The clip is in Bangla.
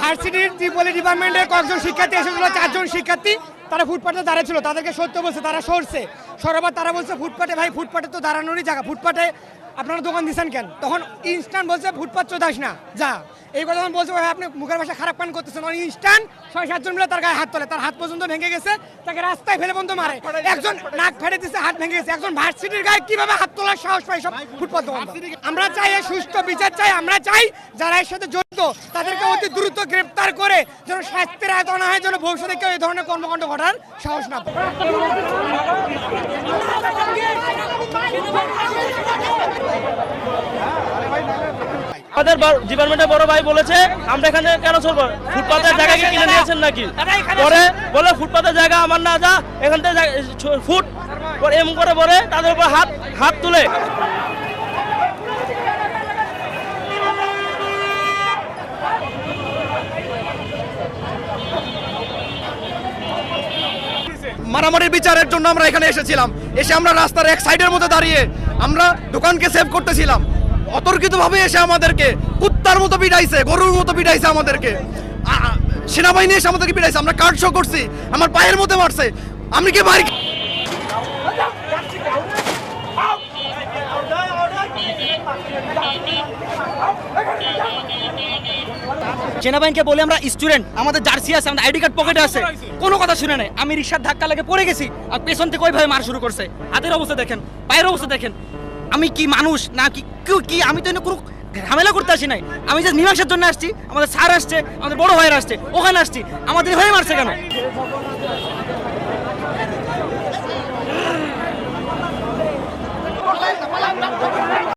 ভার্সিটির ত্রিপলি ডিপার্টমেন্টের কয়েকজন শিক্ষার্থী এসেছিল, 4 জন শিক্ষার্থী, তারা ফুটপাতে দাঁড়িয়েছিল। তাদেরকে সত্য বলছে, তারা সরছে সরবার তারা বলছে ফুটপাতে, ভাই ফুটপাতে তো দাঁড়ানোরই জায়গা, ফুটপাতে আপনারা দোকান দিচ্ছেন কেন? তখন ইনস্ট্যান্ট বলছে ফুটপাত চোদাস না যা, এই কথা যখন বলছে ভাই আপনি মুখের ভাষা খারাপ পান করতেছেন, ইনস্ট্যান্ট 6-7 জন মিলে তার গায়ে হাত তোলে, তার হাত পর্যন্ত ভেঙে গেছে, তাকে রাস্তায় ফেলে বন্ধ মারে, একজন নাক ফেটে দিচ্ছে, হাত ভেঙে গেছে। একজন ভার্সিটির গায়ে কিভাবে হাত তোলার সাহস পায় সব ফুটপাত দোকান? আমরা চাই এই সুষ্ঠু বিচার চাই, আমরা চাই যারা এর সাথে জড়িত তাদেরকে অতি দ্রুত গ্রেপ্তার করে যেন শাস্তির আয়তন হয়, যেন ভবিষ্যতে কেউ এই ধরনের কর্মকাণ্ড ঘটার সাহস না পায়। আমাদের ডিপার্টমেন্টের বড় ভাই বলেছে আমরা এখানে কেন চলবো, ফুটপাতের জায়গা কি কিনে নিয়েছেন নাকি? পরে বলে ফুটপাতের জায়গা আমার না, যা এখান থেকে ফুট এম করে বলে তাদের উপর হাত তুলে। মারামারির বিচারের জন্য আমরা এখানে এসেছিলাম, এসে আমরা রাস্তার এক সাইডের মধ্যে দাঁড়িয়ে আমরা দোকানকে সেভ করতেছিলাম। অতর্কিতভাবে এসে আমাদেরকে কুত্তার মতো পিটাইছে, গরুর মতো পিটাইছে আমাদেরকে, সেনাবাহিনী এসে আমাদেরকে পিটাইছে। আমরা কার্ড শো করছি, আমার পায়ের মধ্যে মারছে, আমি কি মারি? সেনাবাহিনীকে বলে আমরা স্টুডেন্ট, আমাদের জার্সি আছে, আমাদের আইডি কার্ড পকেটে আছে, কোনো কথা শুনে নাই। আমি রিক্সার ধাক্কা লেগে পড়ে গেছি, আর পেছন থেকে ওইভাবে মার শুরু করছে। হাতের অবস্থা দেখেন, পায়ের অবস্থা দেখেন। আমি কি মানুষ না কি? আমি তো কোনো ঝামেলা করতে আসি নাই, আমি জাস্ট মীমাংসার জন্য আসছি। আমাদের স্যার আসছে, আমাদের বড় ভাইয়ের আসছে, ওখানে আসছি, আমাদের হয়ে মারছে কেন?